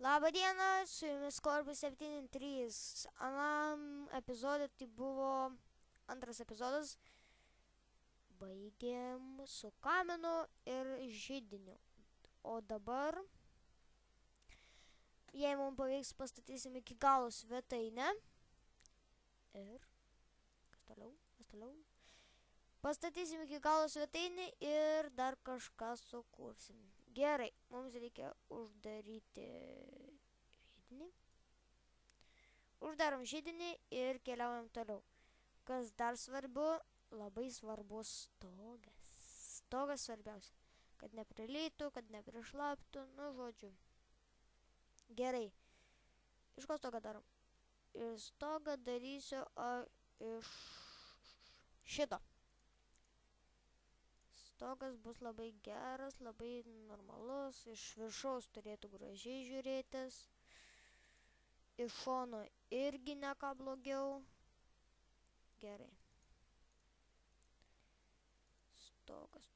Labą dieną, su jumis Scorpio 73. Anam epizode tai buvo antras epizodas. Baigėm su kamenu ir židiniu. O dabar, jei mums pavyks, pastatysim iki galo svetainę. Ir kas toliau? Pastatysim iki galo svetainį ir dar kažką sukursim. Gerai, mums reikia uždaryti židinį. Uždarom židinį ir keliaujam toliau. Kas dar svarbu, labai svarbus stogas. Stogas svarbiausia. Kad neprilytų, kad neprišlaptų, nu žodžiu. Gerai. Iš ko stogą darom? Ir stogą darysiu iš šito. Stogas bus labai geras, labai normalus, iš viršaus turėtų gražiai žiūrėtis, iš šono irgi ne ką blogiau. Gerai. Stogas.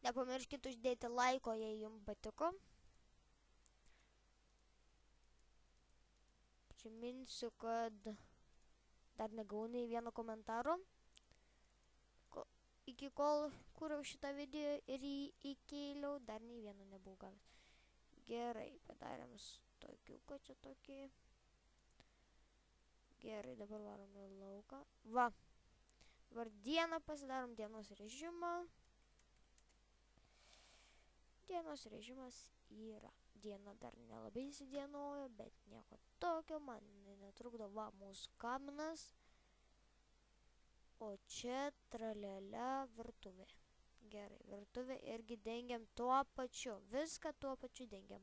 Nepamirškit uždėti laiko, jei jums patiko. Priminsiu, kad dar negavau nei vieno komentaro. Iki kol kūriau šitą video ir jį įkėliau, dar nei vieno nebuvau gavęs. Gerai, padarėm stogiuką čia tokį. Gerai, dabar varom į lauką. Va. Dabar dieną pasidarom dienos režimą. Dienos režimas yra. Diena dar nelabai įsidienojo, bet nieko tokio, man netrukdo. Va, mūsų kaminas. O čia tralialia virtuvė. Gerai, virtuvė irgi dengiam tuo pačiu. Viską tuo pačiu dengiam.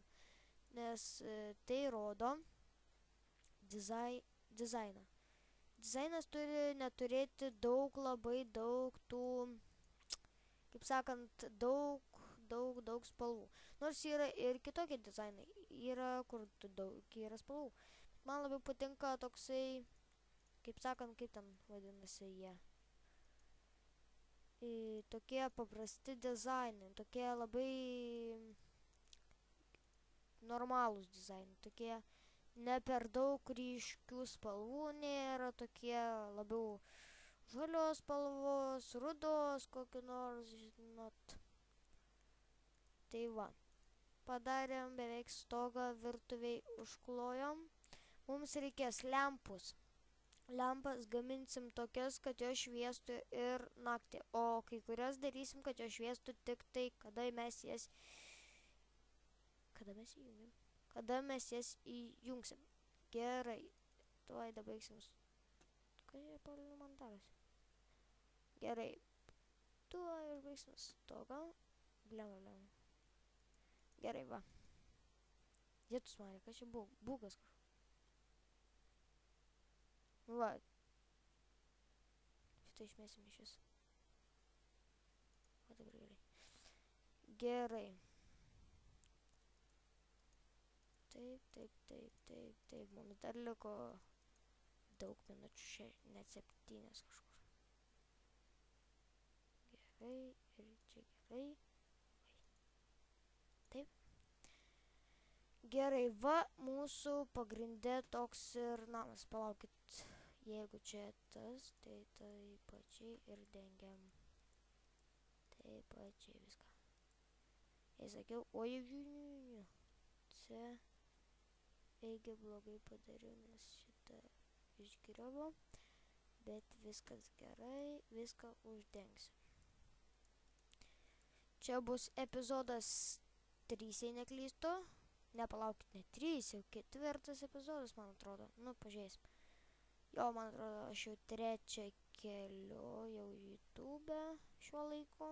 Nes tai rodo dizainą. Dizainas turi neturėti labai daug tų, kaip sakant, daug spalvų. Nors yra ir kitokie dizainai. Yra, kur daug yra spalvų. Man labiau patinka toksai, kaip sakant, kaip ten vadinasi jie. Tokie paprasti dizainai. Tokie labai normalūs dizainai. Tokie ne per daug ryškių spalvų nėra. Tokie labiau žalios spalvos, rudos, kokį nors, žinot. Tai va, padarėm beveik stogą, virtuviai užklojom. Mums reikės lempus. Lempas gaminsim tokias, kad jos šviestų ir naktį. O kai kurias darysim, kad jos šviestų tik tai, kada mes jas įjungsim. Gerai, tuoj dabaigsim. Ką jie Paulina man darosi? Gerai, tuoj užbaigsim stogą. Blem. Gerai, va. Dėtus mane, kas čia buvo? Būgas kažkoks. Va. Šitą išmėsim iš vis. O dabar gerai. Gerai. Taip. Mums dar liko daug minučių, net 7 kažkur. Gerai, ir čia gerai. Taip. Gerai, va, mūsų pagrindė toks ir namas. Palaukit, jeigu čia tas, tai taip pačiai ir dengiam. Taip pačiai viską. Jei sakiau, oi, čia eigi blogai padariau, nes šitą išgiriovo. Bet viskas gerai, viską uždengsiu. Čia bus epizodas 3, jei neklystu. Nepalaukit, ne 3, jau 4 epizodas, man atrodo. Nu, pažiūrėsim. Jo, man atrodo, aš jau 3 keliu jau YouTube šiuo laiku.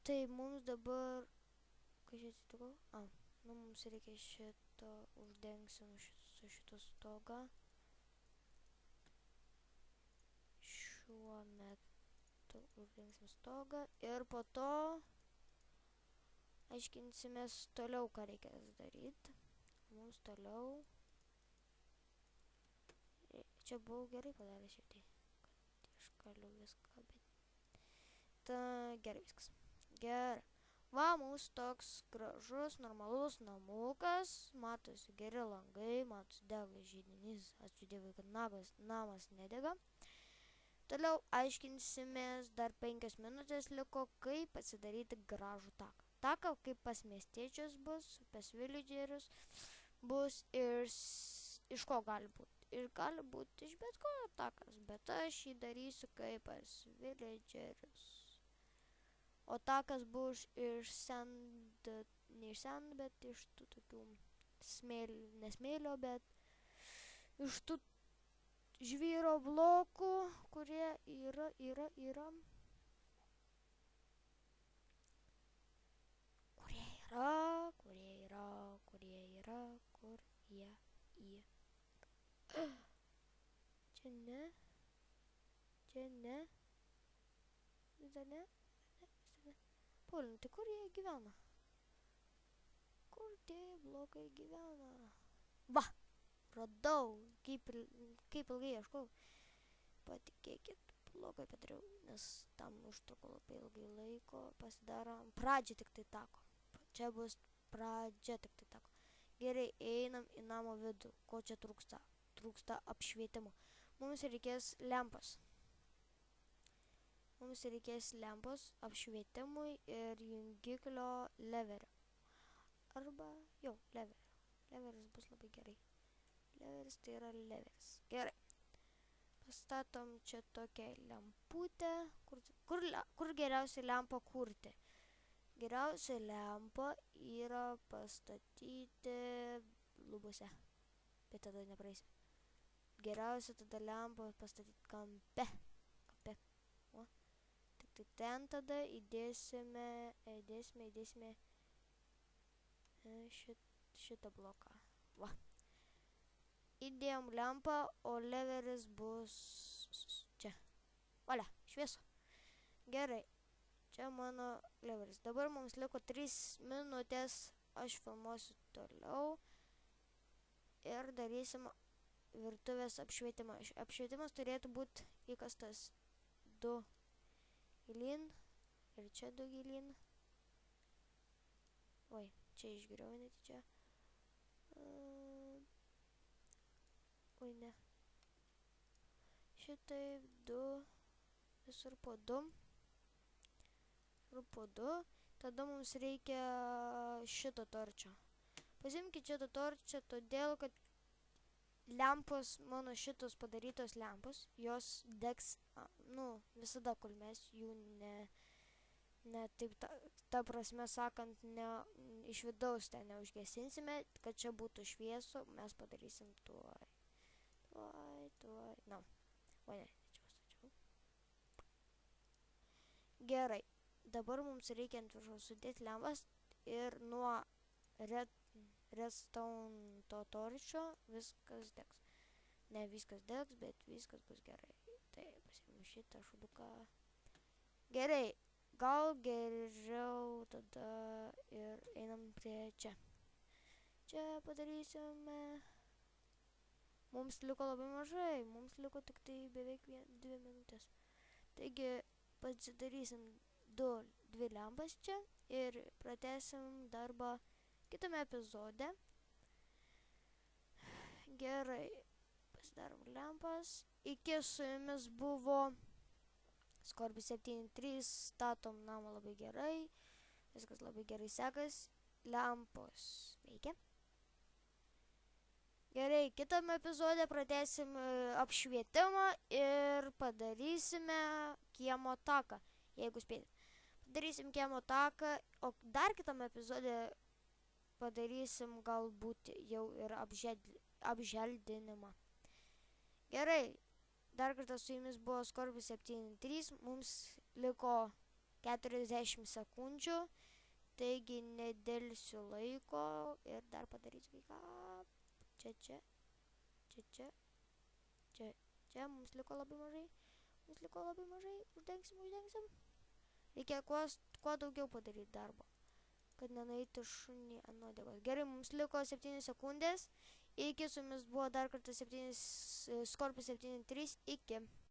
Tai mums dabar... Ką čia atsitiko? Nu, mums reikia šito, uždengsim su šito stogą. Šiuo metu uždengsim stogą ir po to aiškinsimės toliau, ką reikės daryti. Mums toliau čia buvau gerai padaręs šiaip tai. Kad iškaliu viską, bet... Gerai viskas. Gerai. Va, mūsų toks gražus, normalus namukas. Matosi geri langai, matosi dega židinys. Ačiū Dievui, kad namas nedega. Toliau aiškinsimės, dar 5 minutės liko, kaip pasidaryti gražų taką. Taką, kaip pas miestiečius bus, pas villagerius bus ir iš ko gali būti. Ir gali būti iš bet ko takas, bet aš jį darysiu kaip pas villagerius. O takas bus iš ne iš sand, bet iš tų tokių ne smėlio, bet iš tų žvyro blokų, kurie yra. Čia ne. Vis dar ne. Paulin, tai kur jie gyvena? Kur tie blokai gyvena? Va, radau, kaip ilgai ieškau. Patikėkit, blogai padariau, nes tam užtruko labai ilgai laiko. Pasidarom pradžią tik tai tako. Čia bus pradžia tik tai tako. Gerai, einam į namo vidų. Ko čia trūksta? Trūksta apšvietimo. Mums reikės lempos. Mums reikės lempos apšvietimui ir jungiklio leverio. Arba, jau, leverio. Leveris bus labai gerai. Leveris tai yra leveris. Gerai. Pastatom čia tokią lemputę. Kur geriausia lempą kurti? Geriausia lempa yra pastatyti lubose. Bet tada nepraeisime. Geriausia tada lempą pastatyti kampe. O. Tik tai ten tada įdėsime šitą bloką. Va. Įdėjom lempą, o leveris bus čia. Valia, šviesu. Gerai. Čia mano leveris. Dabar mums liko 3 minutės. Aš filmuosiu toliau. Ir darysim virtuvės apšvietimą. Apšvietimas turėtų būti įkastas 2 gilyn. Ir čia 2 gilyn. Oi, čia išgiriau netyčia. Oi, ne. Šitaip 2. Visur po 2. Ir po 2. Tada mums reikia šito torčio. Pasimkit šitą torčią, todėl, kad lempos, mano šitos padarytos lempos, jos degs, visada, kol mes jų taip, ta prasme sakant, iš vidaus ten neužgesinsime, kad čia būtų šviesu, mes padarysim tuoj. Na, o ne, čia. Gerai, dabar mums reikia ant viršaus sudėti lempas ir nuo redstone to torčio viskas degs. Ne viskas degs, bet viskas bus gerai. Tai pasiimu šitą šuduką. Gerai, gal geriau tada ir einam prie čia. Čia padarysime. Mums liko labai mažai, mums liko tik tai beveik 2 minutės. Taigi pasidarysim 2 lempas čia ir pratęsim darbą kitame epizode. Gerai, pasidarom lempas. Iki su jumis buvo Scorpy 73, statom namą labai gerai, viskas labai gerai sekas, lempos veikia. Gerai, kitame epizode pradėsim apšvietimą ir padarysime kiemo taką, jeigu spėsit. Padarysim kiemo taką, o dar kitame epizode padarysim galbūt jau ir apželdinimą. Gerai, dar kartą su jumis buvo Scorpy 73, mums liko 40 sekundžių, taigi nedelsiu laiko ir dar padarysiu kai ką. Čia mums liko labai mažai, uždengsim. Reikia kuo daugiau padaryti darbo, kad nenueitų šunį ant nuodėgos. Gerai, mums liko 7 sekundės Iki su jumis buvo dar kartą Scorpio 73. Iki.